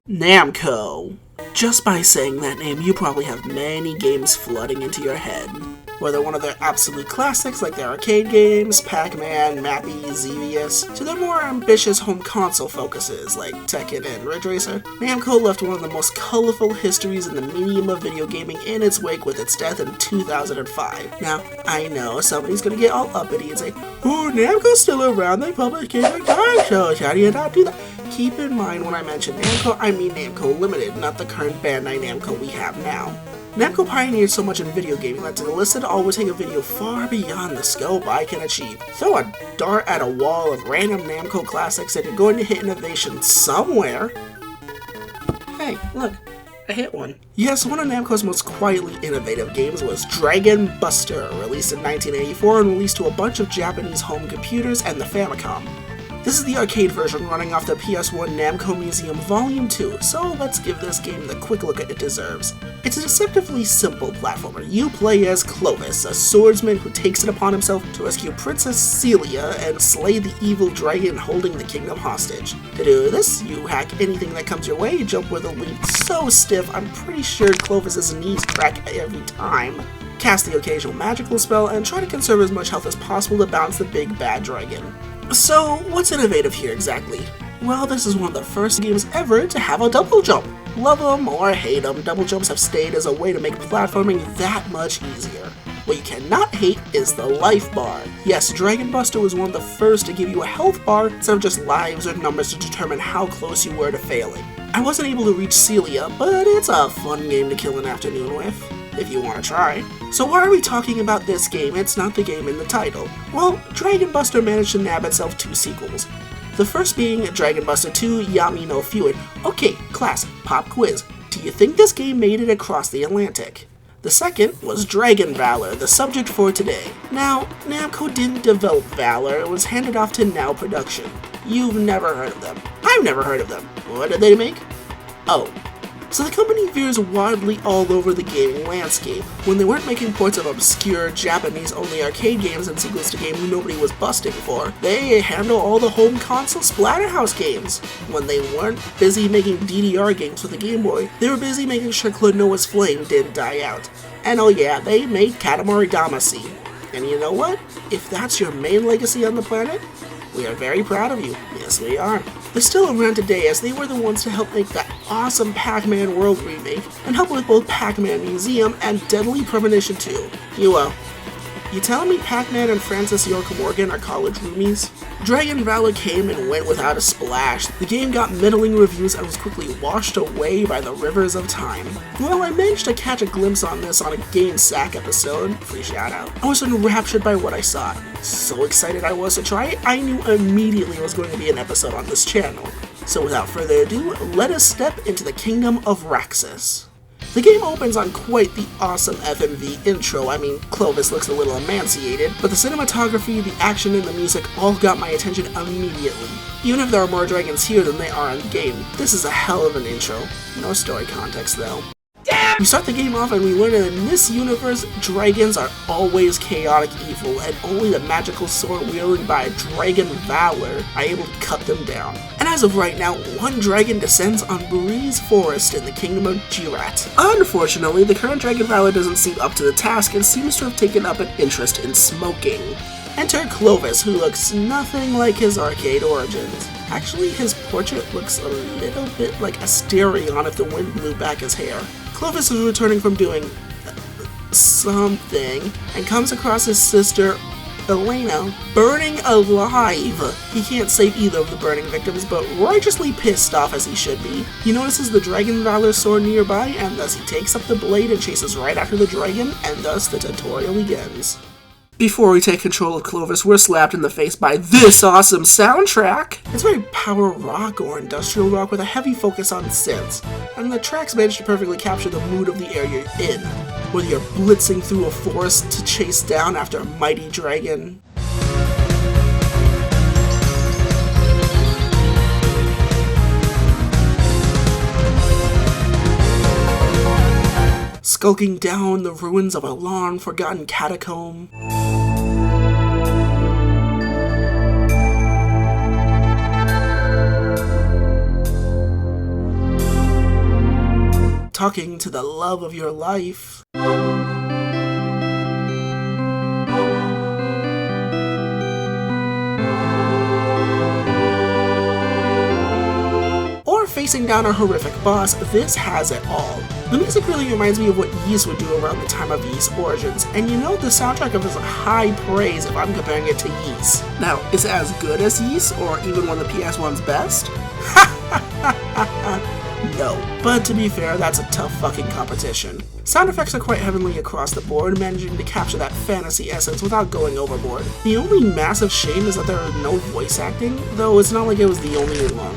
Namco. Just by saying that name, you probably have many games flooding into your head. Whether one of their absolute classics like their arcade games, Pac-Man, Mappy, Xevious, to their more ambitious home console focuses like Tekken and Ridge Racer, Namco left one of the most colorful histories in the medium of video gaming in its wake with its death in 2005. Now, I know somebody's gonna get all uppity and say, "Oh, Namco's still around, they publish games like Dark Souls, how do you not do that?" Keep in mind when I mention Namco, I mean Namco Limited, not the current Bandai Namco we have now. Namco pioneered so much in video gaming that to listen to always take a video far beyond the scope I can achieve. Throw a dart at a wall of random Namco classics and you're going to hit innovation somewhere. Hey, look, I hit one. Yes, one of Namco's most quietly innovative games was Dragon Buster, released in 1984 and released to a bunch of Japanese home computers and the Famicom. This is the arcade version running off the PS1 Namco Museum Volume 2, so let's give this game the quick look it deserves. It's a deceptively simple platformer. You play as Clovis, a swordsman who takes it upon himself to rescue Princess Celia and slay the evil dragon holding the kingdom hostage. To do this, you hack anything that comes your way, jump with a leap so stiff I'm pretty sure Clovis's knees crack every time. Cast the occasional magical spell and try to conserve as much health as possible to bounce the big bad dragon. So, what's innovative here exactly? Well, this is one of the first games ever to have a double jump. Love them or hate them, double jumps have stayed as a way to make platforming that much easier. What you cannot hate is the life bar. Yes, Dragon Buster was one of the first to give you a health bar instead of just lives or numbers to determine how close you were to failing. I wasn't able to reach Celia, but it's a fun game to kill an afternoon with, if you want to try. So why are we talking about this game? It's not the game in the title. Well, Dragon Buster managed to nab itself 2 sequels. The first being Dragon Buster 2 Yami no Fluid. Okay, class, pop quiz. Do you think this game made it across the Atlantic? The second was Dragon Valor, the subject for today. Now, Namco didn't develop Valor, it was handed off to Now Production. You've never heard of them. I've never heard of them. What did they make? Oh. So the company veers wildly all over the gaming landscape. When they weren't making ports of obscure Japanese-only arcade games and sequels to games nobody was busting for, they handle all the home console Splatterhouse games. When they weren't busy making DDR games for the Game Boy, they were busy making sure Klonoa's flame didn't die out. And oh yeah, they made Katamari Damacy. And you know what? If that's your main legacy on the planet, we are very proud of you. Yes, we are. They're still around today as they were the ones to help make that awesome Pac-Man World remake and help with both Pac-Man Museum and Deadly Premonition 2. You telling me Pac-Man and Francis York Morgan are college roomies? Dragon Valor came and went without a splash. The game got middling reviews and was quickly washed away by the rivers of time. Well, I managed to catch a glimpse on this on a Game Sack episode, free shout out. I was enraptured by what I saw. So excited I was to try it, I knew immediately it was going to be an episode on this channel. So without further ado, let us step into the kingdom of Raxis. The game opens on quite the awesome FMV intro. I mean, Clovis looks a little emaciated, but the cinematography, the action, and the music all got my attention immediately. Even if there are more dragons here than there are in the game, this is a hell of an intro. No story context though. We start the game off and we learn that in this universe, dragons are always chaotic evil, and only the magical sword wielded by Dragon Valor are able to cut them down. And as of right now, one dragon descends on Breeze Forest in the kingdom of Jirat. Unfortunately, the current Dragon Valor doesn't seem up to the task and seems to have taken up an interest in smoking. Enter Clovis, who looks nothing like his arcade origins. Actually, his portrait looks a little bit like Asterion if the wind blew back his hair. Clovis is returning from doing something and comes across his sister Elena burning alive. He can't save either of the burning victims, but righteously pissed off as he should be. He notices the Dragon Valor sword nearby, and thus he takes up the blade and chases right after the dragon, and thus the tutorial begins. Before we take control of Clovis, we're slapped in the face by this awesome soundtrack! It's very power rock or industrial rock with a heavy focus on synths, and the tracks manage to perfectly capture the mood of the area you're in, whether you're blitzing through a forest to chase down after a mighty dragon, skulking down the ruins of a long-forgotten catacomb, talking to the love of your life. Or facing down a horrific boss, this has it all. The music really reminds me of what Ys would do around the time of Ys Origins, and you know the soundtrack of it is high praise if I'm comparing it to Ys. Now, is it as good as Ys, or even one of the PS1's best? No, but to be fair, that's a tough fucking competition. Sound effects are quite heavenly across the board, managing to capture that fantasy essence without going overboard. The only massive shame is that there are no voice acting, though it's not like it was the only one.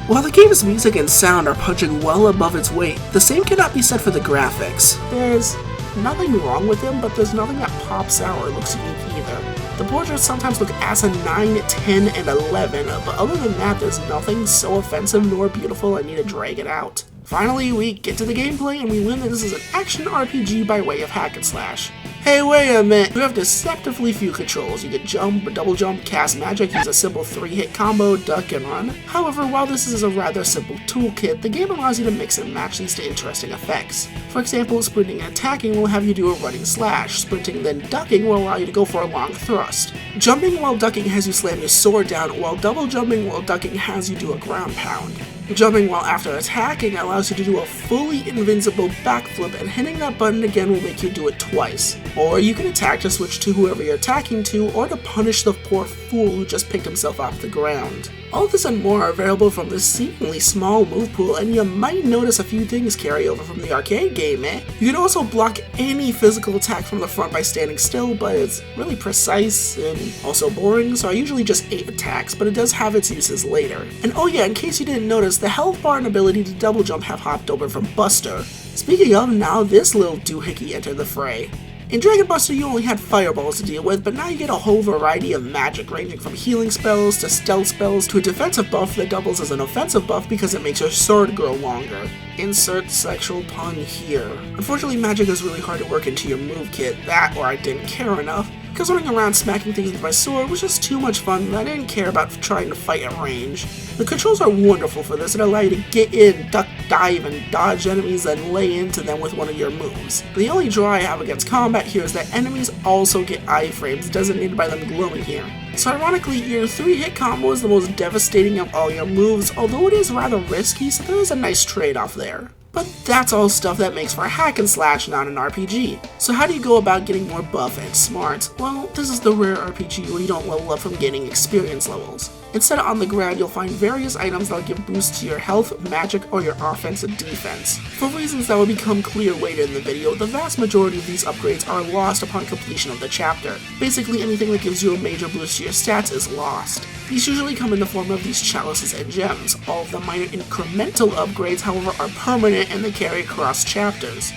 While the game's music and sound are punching well above its weight, the same cannot be said for the graphics. There's nothing wrong with them, but there's nothing that pops out or looks unique either. The portraits sometimes look asinine, 10, and 11, but other than that, there's nothing so offensive nor beautiful I need to drag it out. Finally, we get to the gameplay and we learn that this is an action RPG by way of hack and slash. Hey, wait a minute, you have deceptively few controls. You can jump, double jump, cast magic, use a simple 3-hit combo, duck, and run. However, while this is a rather simple toolkit, the game allows you to mix and match these to interesting effects. For example, sprinting and attacking will have you do a running slash, sprinting then ducking will allow you to go for a long thrust. Jumping while ducking has you slam your sword down, while double jumping while ducking has you do a ground pound. Jumping while after attacking allows you to do a fully invincible backflip, and hitting that button again will make you do it twice. Or you can attack to switch to whoever you're attacking to, or to punish the poor fool who just picked himself off the ground. All this and more are available from this seemingly small move pool, and you might notice a few things carry over from the arcade game, eh? You can also block any physical attack from the front by standing still, but it's really precise and also boring, so I usually just 8 attacks, but it does have its uses later. And oh yeah, in case you didn't notice, the health bar and ability to double jump have hopped over from Buster. Speaking of, now this little doohickey entered the fray. In Dragon Buster you only had fireballs to deal with, but now you get a whole variety of magic ranging from healing spells to stealth spells to a defensive buff that doubles as an offensive buff because it makes your sword grow longer. Insert sexual pun here. Unfortunately, magic is really hard to work into your move kit, that or I didn't care enough, because running around smacking things with my sword was just too much fun and I didn't care about trying to fight at range. The controls are wonderful for this and allow you to get in, duck, dive, and dodge enemies and lay into them with one of your moves. The only draw I have against combat here is that enemies also get iframes designated by them glowing here. So ironically, your 3-hit combo is the most devastating of all your moves, although it is rather risky, so there is a nice trade-off there. But that's all stuff that makes for a hack and slash, not an RPG. So how do you go about getting more buff and smart? Well, this is the rare RPG where you don't level up from gaining experience levels. Instead, on the ground, you'll find various items that'll give boosts to your health, magic, or your offense and defense. For reasons that will become clear later in the video, the vast majority of these upgrades are lost upon completion of the chapter. Basically, anything that gives you a major boost to your stats is lost. These usually come in the form of these chalices and gems. All of the minor incremental upgrades, however, are permanent and they carry across chapters.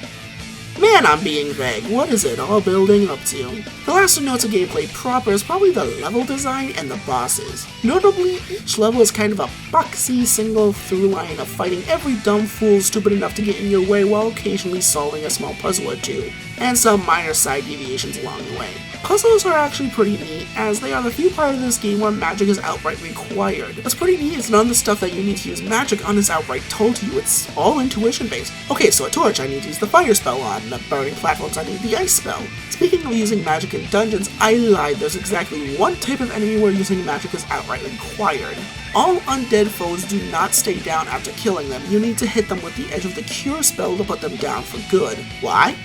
Man, I'm being vague. What is it all building up to? The last two notes of gameplay proper is probably the level design and the bosses. Notably, each level is kind of a boxy single through line of fighting every dumb fool stupid enough to get in your way while occasionally solving a small puzzle or two, and some minor side deviations along the way. Puzzles are actually pretty neat, as they are the few parts of this game where magic is outright required. What's pretty neat is none of the stuff that you need to use magic on is outright told to you, it's all intuition based. Okay, so a torch I need to use the fire spell on, the burning platforms I need the ice spell. Speaking of using magic in dungeons, I lied, there's exactly one type of enemy where using magic is outright required. All undead foes do not stay down after killing them, you need to hit them with the edge of the cure spell to put them down for good. Why?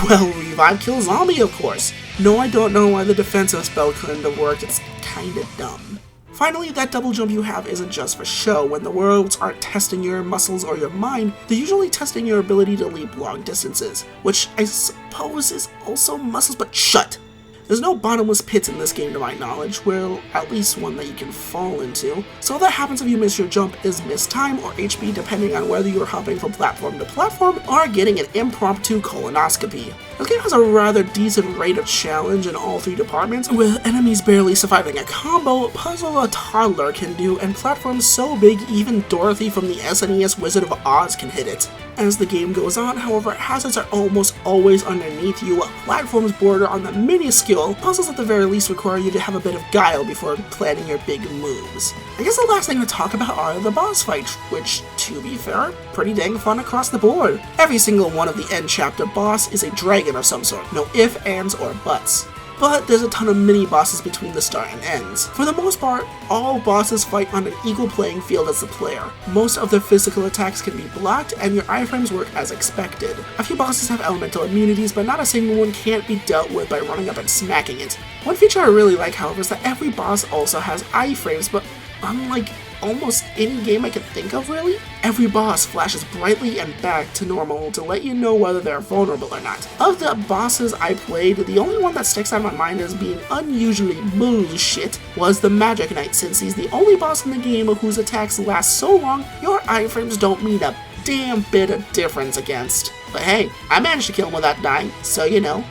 Well, revive kill zombie, of course. No, I don't know why the defensive spell couldn't have worked, it's kinda dumb. Finally, that double jump you have isn't just for show. When the worlds aren't testing your muscles or your mind, they're usually testing your ability to leap long distances, which I suppose is also muscles, but shut! There's no bottomless pits in this game to my knowledge, well, at least one that you can fall into. So all that happens if you miss your jump is missed time or HP depending on whether you're hopping from platform to platform or getting an impromptu colonoscopy. This game has a rather decent rate of challenge in all 3 departments, with enemies barely surviving a combo, puzzle a toddler can do, and platforms so big even Dorothy from the SNES Wizard of Oz can hit it. As the game goes on, however, hazards are almost always underneath you, platforms border on the minuscule, puzzles at the very least require you to have a bit of guile before planning your big moves. I guess the last thing to talk about are the boss fights, which, to be fair, are pretty dang fun across the board. Every single one of the end chapter boss is a dragon of some sort, no ifs, ands, or buts. But there's a ton of mini-bosses between the start and ends. For the most part, all bosses fight on an equal playing field as the player. Most of their physical attacks can be blocked, and your iframes work as expected. A few bosses have elemental immunities, but not a single one can't be dealt with by running up and smacking it. One feature I really like, however, is that every boss also has iframes, but unlike almost any game I can think of, really, every boss flashes brightly and back to normal to let you know whether they're vulnerable or not. Of the bosses I played, the only one that sticks out in my mind as being unusually bullshit was the Magic Knight, since he's the only boss in the game whose attacks last so long your iframes don't mean a damn bit of difference against. But hey, I managed to kill him without dying, so you know.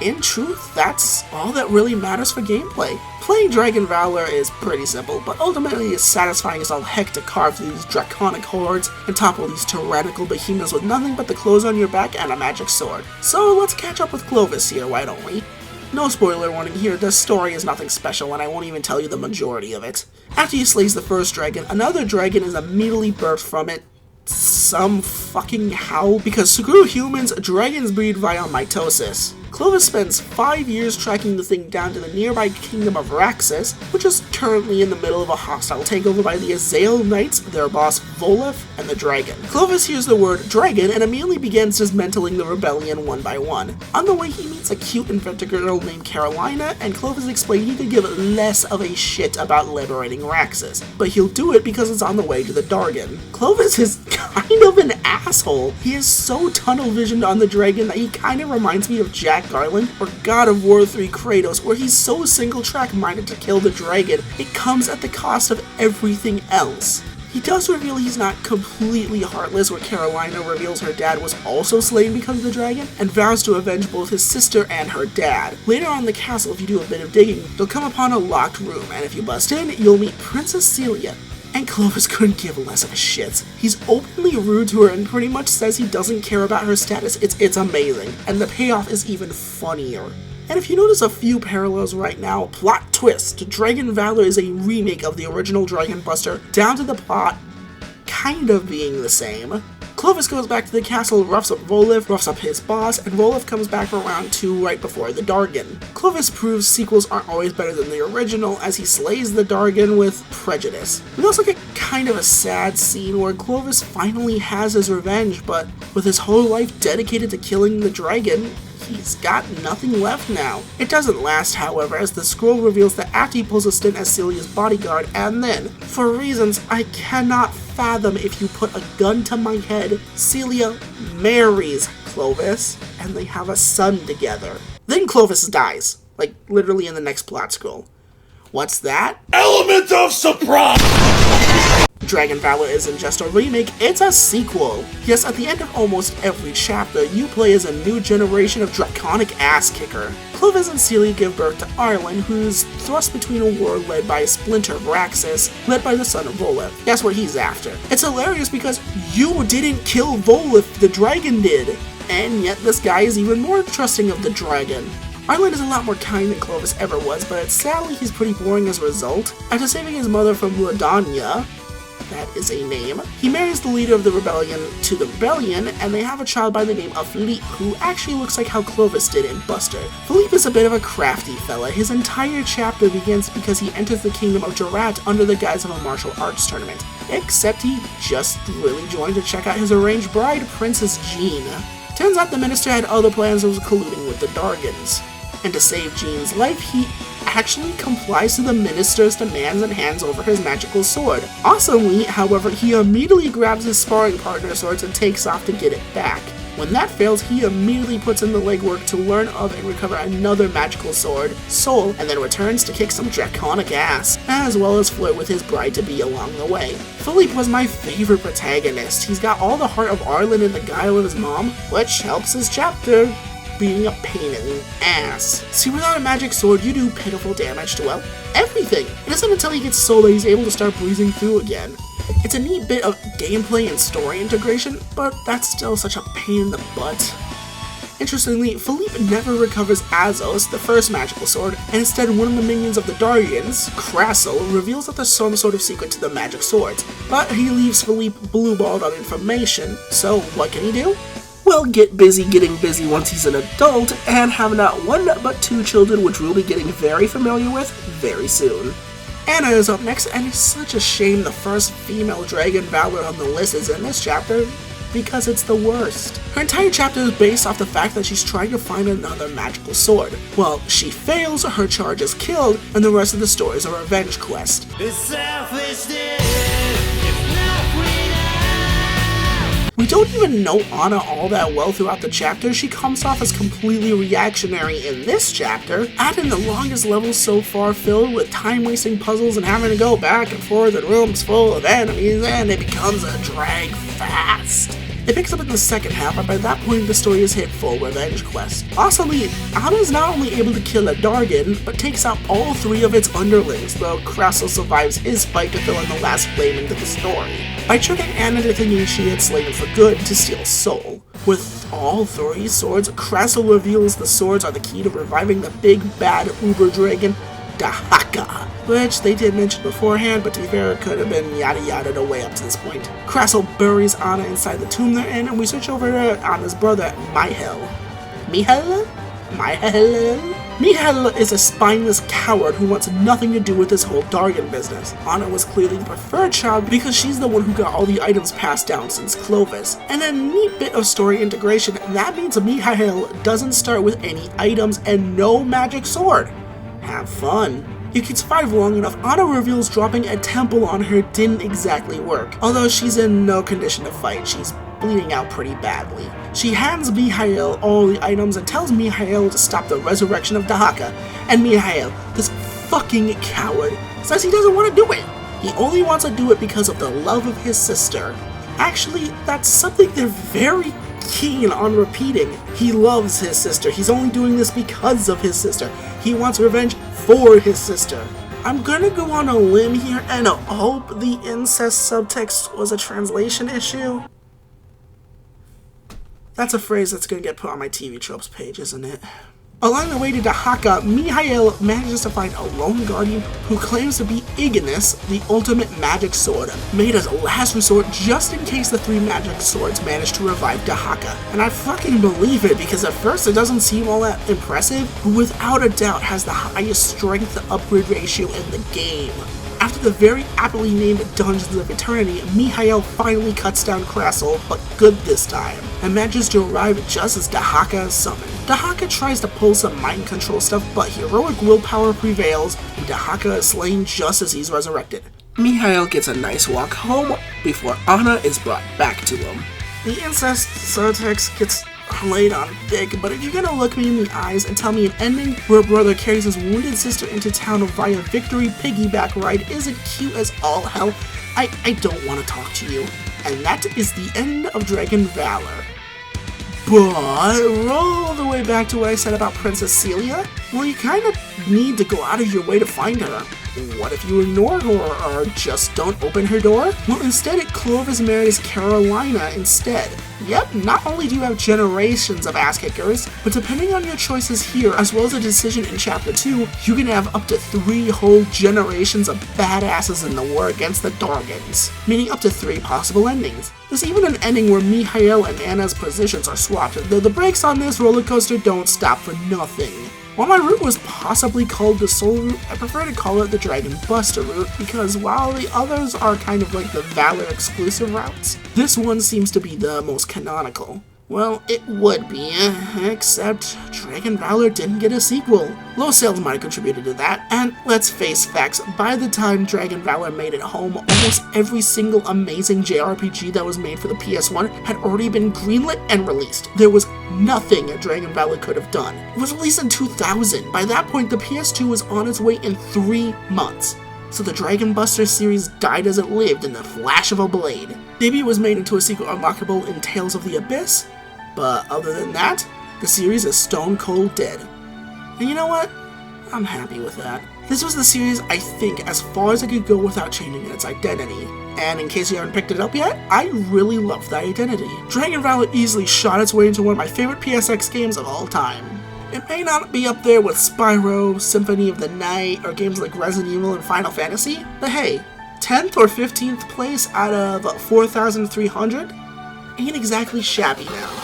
In truth, that's all that really matters for gameplay. Playing Dragon Valor is pretty simple, but ultimately it's satisfying as all heck to carve through these draconic hordes and topple these tyrannical behemoths with nothing but the clothes on your back and a magic sword. So let's catch up with Clovis here, why don't we? No spoiler warning here, the story is nothing special and I won't even tell you the majority of it. After he slays the first dragon, another dragon is immediately birthed from it. Some fucking how? Because screw humans, dragons breed via mitosis. Clovis spends 5 years tracking the thing down to the nearby kingdom of Raxis, which is currently in the middle of a hostile takeover by the Azael Knights, their boss Volif, and the dragon. Clovis hears the word dragon and immediately begins dismantling the rebellion one by one. On the way he meets a cute inventor girl named Carolina, and Clovis explains he could give less of a shit about liberating Raxis, but he'll do it because it's on the way to the Dargon. Clovis is kind of an asshole. He is so tunnel visioned on the dragon that he kind of reminds me of Jack Garland or God of War 3 Kratos, where he's so single track minded to kill the dragon, it comes at the cost of everything else. He does reveal he's not completely heartless, where Carolina reveals her dad was also slain because of the dragon, and vows to avenge both his sister and her dad. Later on in the castle, if you do a bit of digging, you'll come upon a locked room, and if you bust in, you'll meet Princess Celia. And Clovis couldn't give less of a shit. He's openly rude to her and pretty much says he doesn't care about her status. It's amazing. And the payoff is even funnier. And if you notice a few parallels right now, plot twist, Dragon Valor is a remake of the original Dragon Buster, down to the plot kind of being the same. Clovis goes back to the castle, roughs up Volif, roughs up his boss, and Volif comes back for round 2 right before the Dargon. Clovis proves sequels aren't always better than the original as he slays the Dargon with prejudice. We also get kind of a sad scene where Clovis finally has his revenge, but with his whole life dedicated to killing the dragon, he's got nothing left now. It doesn't last, however, as the scroll reveals that after he pulls a stint as Celia's bodyguard, and then, for reasons I cannot fathom if you put a gun to my head, Celia marries Clovis, and they have a son together. Then Clovis dies, like literally in the next plot scroll. What's that? Element of surprise! Dragon Valor isn't just a remake, it's a sequel. Yes, at the end of almost every chapter, you play as a new generation of draconic ass-kicker. Clovis and Celia give birth to Arlen, who's thrust between a war led by a splinter of Raxis, led by the son of Volif. That's what he's after. It's hilarious because you didn't kill Volif, the dragon did. And yet this guy is even more trusting of the dragon. Arlen is a lot more kind than Clovis ever was, but sadly he's pretty boring as a result. After saving his mother from Ladanya, that is a name, he marries the leader of the rebellion to the rebellion, and they have a child by the name of Philippe, who actually looks like how Clovis did in Buster. Philippe is a bit of a crafty fella. His entire chapter begins because he enters the kingdom of Jurat under the guise of a martial arts tournament. Except he just really joined to check out his arranged bride, Princess Jean. Turns out the minister had other plans and was colluding with the Dargons. And to save Jean's life, he actually complies to the minister's demands and hands over his magical sword. Awesomely, however, he immediately grabs his sparring partner's swords and takes off to get it back. When that fails, he immediately puts in the legwork to learn of and recover another magical sword, Soul, and then returns to kick some draconic ass, as well as flirt with his bride-to-be along the way. Philippe was my favorite protagonist. He's got all the heart of Arlen and the guile of his mom, which helps his chapter being a pain in the ass. See, without a magic sword, you do pitiful damage to, well, everything. It isn't until he gets Soul that he's able to start breezing through again. It's a neat bit of gameplay and story integration, but that's still such a pain in the butt. Interestingly, Philippe never recovers Azos, the first magical sword, and instead one of the minions of the Dargans, Crassel, reveals that there's some sort of secret to the magic swords, but he leaves Philippe blue-balled on information, so what can he do? Well, get busy getting busy once he's an adult, and have not one but two children, which we'll be getting very familiar with very soon. Anna is up next, and it's such a shame the first female dragon Valor on the list is in this chapter, because it's the worst. Her entire chapter is based off the fact that she's trying to find another magical sword. Well, she fails, her charge is killed, and the rest of the story is a revenge quest. We don't even know Anna all that well throughout the chapter. She comes off as completely reactionary in this chapter, adding the longest level so far, filled with time-wasting puzzles and having to go back and forth in rooms full of enemies, and it becomes a drag fast. It picks up in the second half, but by that point the story has hit full revenge quest. Awesomely, Anna is not only able to kill a Dargan, but takes out all three of its underlings, though Crassel survives his fight to fill in the last flame into the story, by tricking Anna into thinking she had slain him for good to steal Soul. With all three swords, Crassel reveals the swords are the key to reviving the big bad uber dragon, Dahaka, which they did mention beforehand, but to be fair, it could have been yada yada the way up to this point. Crassel buries Anna inside the tomb they're in, and we switch over to Anna's brother, Mihail. Mihail is a spineless coward who wants nothing to do with this whole Dargan business. Anna was clearly the preferred child because she's the one who got all the items passed down since Clovis. And a neat bit of story integration, that means Mihail doesn't start with any items and no magic sword. Have fun. You can survive long enough. Anna reveals dropping a temple on her didn't exactly work, although she's in no condition to fight. She's bleeding out pretty badly. She hands Mihail all the items and tells Mihail to stop the resurrection of Dahaka, and Mihail, this fucking coward, says he doesn't want to do it. He only wants to do it because of the love of his sister. Actually, that's something they're very keen on repeating. He loves his sister. He's only doing this because of his sister. He wants revenge for his sister. I'm gonna go on a limb here and hope the incest subtext was a translation issue. That's a phrase that's gonna get put on my TV tropes page, isn't it? Along the way to Dahaka, Mihail manages to find a lone guardian who claims to be Ignis, the ultimate magic sword, made as a last resort just in case the three magic swords manage to revive Dahaka. And I fucking believe it, because at first it doesn't seem all that impressive, but without a doubt has the highest strength to upgrade ratio in the game. After the very aptly named Dungeons of Eternity, Mihail finally cuts down Crassel, but good this time, and manages to arrive just as Dahaka is summoned. Dahaka tries to pull some mind control stuff, but heroic willpower prevails, and Dahaka is slain just as he's resurrected. Mihail gets a nice walk home before Anna is brought back to him. The incest subtext gets laid on thick, but if you're gonna look me in the eyes and tell me an ending where a brother carries his wounded sister into town via victory piggyback ride isn't cute as all hell, I don't want to talk to you. And that is the end of Dragon Valor. But roll the way back to what I said about Princess Celia. Well, you kind of need to go out of your way to find her. What if you ignore her or just don't open her door? Well, instead Clovis marries Carolina instead. Yep, not only do you have generations of ass kickers, but depending on your choices here, as well as a decision in Chapter 2, you can have up to 3 whole generations of badasses in the war against the Dargans, meaning up to 3 possible endings. There's even an ending where Mihail and Anna's positions are swapped, though the brakes on this roller coaster don't stop for nothing. While my route was possibly called the Soul route, I prefer to call it the Dragon Buster route, because while the others are kind of like the Valor exclusive routes, this one seems to be the most canonical. Well, it would be, except Dragon Valor didn't get a sequel. Low sales might have contributed to that, and let's face facts, by the time Dragon Valor made it home, almost every single amazing JRPG that was made for the PS1 had already been greenlit and released. There was nothing Dragon Valor could have done. It was released in 2000. By that point, the PS2 was on its way in 3 months. So the Dragon Buster series died as it lived in the flash of a blade. Maybe it was made into a sequel unlockable in Tales of the Abyss, but other than that, the series is stone cold dead. And you know what? I'm happy with that. This was the series, I think, as far as I could go without changing its identity. And in case you haven't picked it up yet, I really love that identity. Dragon Valor easily shot its way into one of my favorite PSX games of all time. It may not be up there with Spyro, Symphony of the Night, or games like Resident Evil and Final Fantasy, but hey, 10th or 15th place out of 4,300 ain't exactly shabby now.